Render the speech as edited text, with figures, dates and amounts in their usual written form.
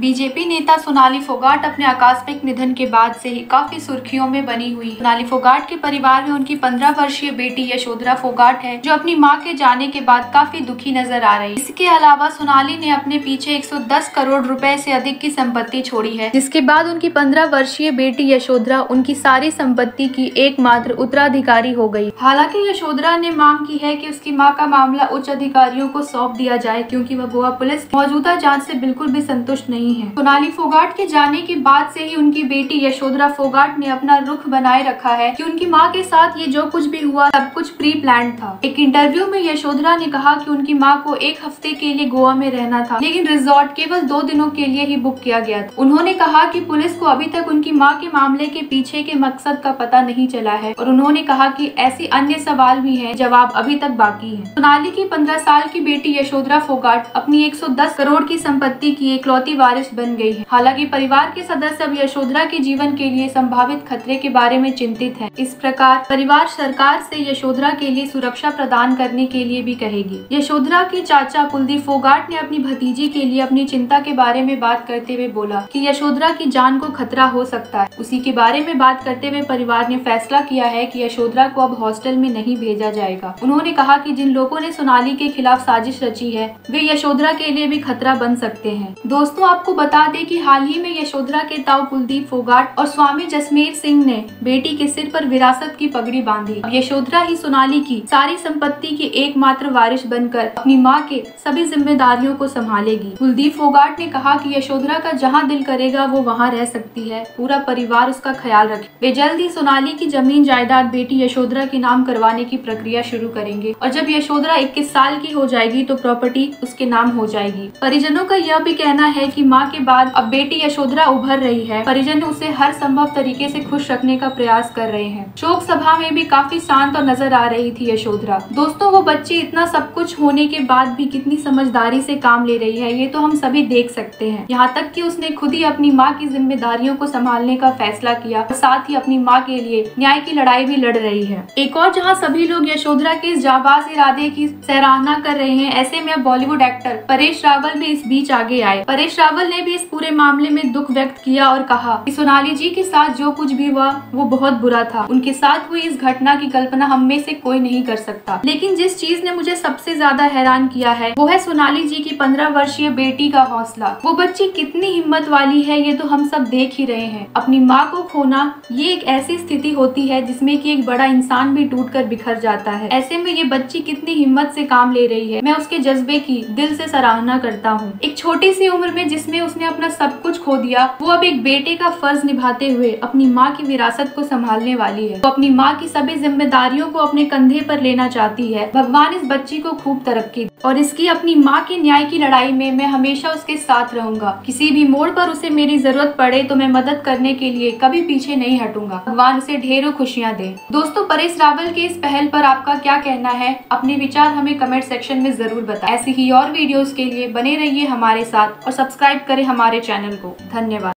BJP नेता सोनाली फोगाट अपने आकस्मिक निधन के बाद से ही काफी सुर्खियों में बनी हुई। सोनाली फोगाट के परिवार में उनकी 15 वर्षीय बेटी यशोधरा फोगाट है, जो अपनी मां के जाने के बाद काफी दुखी नजर आ रही है। इसके अलावा सोनाली ने अपने पीछे 110 करोड़ रुपए से अधिक की संपत्ति छोड़ी है, जिसके बाद उनकी 15 वर्षीय बेटी यशोधरा उनकी सारी संपत्ति की एकमात्र उत्तराधिकारी हो गई। हालांकि यशोधरा ने मांग की है कि उसकी मां का मामला उच्च अधिकारियों को सौंप दिया जाए, क्योंकि वह गोवा पुलिस मौजूदा जांच से बिल्कुल भी संतुष्ट नहीं है। सोनाली फोगाट के जाने के बाद से ही उनकी बेटी यशोधरा फोगाट ने अपना रुख बनाए रखा है कि उनकी मां के साथ ये जो कुछ भी हुआ सब कुछ प्री प्लान था। एक इंटरव्यू में यशोधरा ने कहा कि उनकी मां को एक हफ्ते के लिए गोवा में रहना था, लेकिन रिजॉर्ट केवल 2 दिनों के लिए ही बुक किया गया था। उन्होंने कहा कि पुलिस को अभी तक उनकी मां के मामले के पीछे के मकसद का पता नहीं चला है, और उन्होंने कहा कि ऐसी अन्य सवाल भी हैं, जवाब अभी तक बाकी है। सोनाली की 15 साल की बेटी यशोधरा फोगाट अपनी 110 करोड़ की संपत्ति की इकलौती वारिस बन गई है। हालांकि परिवार के सदस्य अब यशोधरा के जीवन के लिए संभावित खतरे के बारे में चिंतित हैं। इस प्रकार परिवार सरकार से यशोधरा के लिए सुरक्षा प्रदान करने के लिए भी कहेगी। यशोधरा के चाचा कुलदीप फोगाट ने अपनी भतीजी के लिए अपनी चिंता के बारे में बात करते हुए बोला कि यशोधरा की जान को खतरा हो सकता है। उसी के बारे में बात करते हुए परिवार ने फैसला किया है कि यशोधरा को अब हॉस्टल में नहीं भेजा जाएगा। उन्होंने कहा कि जिन लोगों ने सोनाली के खिलाफ साजिश रची है, वे यशोधरा के लिए भी खतरा बन सकते हैं। दोस्तों, आपको बता दें कि हाल ही में यशोधरा के ताऊ कुलदीप फोगाट और स्वामी जसमेर सिंह ने बेटी के सिर पर विरासत की पगड़ी बांधी। अब यशोधरा ही सोनाली की सारी संपत्ति की एकमात्र वारिस बनकर अपनी मां के सभी जिम्मेदारियों को संभालेगी। कुलदीप फोगाट ने कहा कि यशोधरा का जहां दिल करेगा वो वहां रह सकती है, पूरा परिवार उसका ख्याल रखे। वे जल्द ही सोनाली की जमीन जायदाद बेटी यशोधरा के नाम करवाने की प्रक्रिया शुरू करेंगे, और जब यशोधरा 21 साल की हो जाएगी तो प्रॉपर्टी उसके नाम हो जाएगी। परिजनों का यह भी कहना है कि मां के बाद अब बेटी यशोधरा उभर रही है। परिजन उसे हर संभव तरीके से खुश रखने का प्रयास कर रहे हैं। शोक सभा में भी काफी शांत और नजर आ रही थी यशोधरा। दोस्तों, वो बच्ची इतना सब कुछ होने के बाद भी कितनी समझदारी से काम ले रही है, ये तो हम सभी देख सकते हैं। यहाँ तक कि उसने खुद ही अपनी माँ की जिम्मेदारियों को संभालने का फैसला किया, और साथ ही अपनी माँ के लिए न्याय की लड़ाई भी लड़ रही है। एक और जहाँ सभी लोग यशोधरा के इस जाबाज इरादे की सराहना कर रहे हैं, ऐसे में अब बॉलीवुड एक्टर परेश रावल भी इस बीच आगे आए। परेश रावल ने भी इस पूरे मामले में दुख व्यक्त किया और कहा कि सोनाली जी के साथ जो कुछ भी हुआ वो बहुत बुरा था। उनके साथ हुई इस घटना की कल्पना हम में से कोई नहीं कर सकता, लेकिन जिस चीज ने मुझे सबसे ज्यादा हैरान किया है वो है सोनाली जी की 15 वर्षीय बेटी का हौसला। वो बच्ची कितनी हिम्मत वाली है, ये तो हम सब देख ही रहे हैं। अपनी माँ को खोना ये एक ऐसी स्थिति होती है जिसमें कि एक बड़ा इंसान भी टूटकर बिखर जाता है। ऐसे में ये बच्ची कितनी हिम्मत से काम ले रही है, मैं उसके जज्बे की दिल से सराहना करता हूँ। एक छोटी सी उम्र में जिसमें उसने अपना सब कुछ खो दिया, वो अब एक बेटे का फर्ज निभाते हुए अपनी माँ की विरासत को संभालने वाली है। वो अपनी माँ की सभी जिम्मेदारियों को अपने कंधे पर लेना चाहती है। भगवान इस बच्ची को खूब तरक्की और इसकी अपनी माँ के न्याय की लड़ाई में मैं हमेशा उसके साथ रहूंगा। किसी भी मोड़ पर उसे मेरी जरूरत पड़े तो मैं मदद करने के लिए कभी पीछे नहीं हटूंगा। भगवान उसे ढेरों खुशियाँ दे। दोस्तों, परेश रावल के इस पहल पर आपका क्या कहना है? अपने विचार हमें कमेंट सेक्शन में जरूर बताएं। ऐसी ही और वीडियोस के लिए बने रहिए हमारे साथ और सब्सक्राइब करें हमारे चैनल को। धन्यवाद।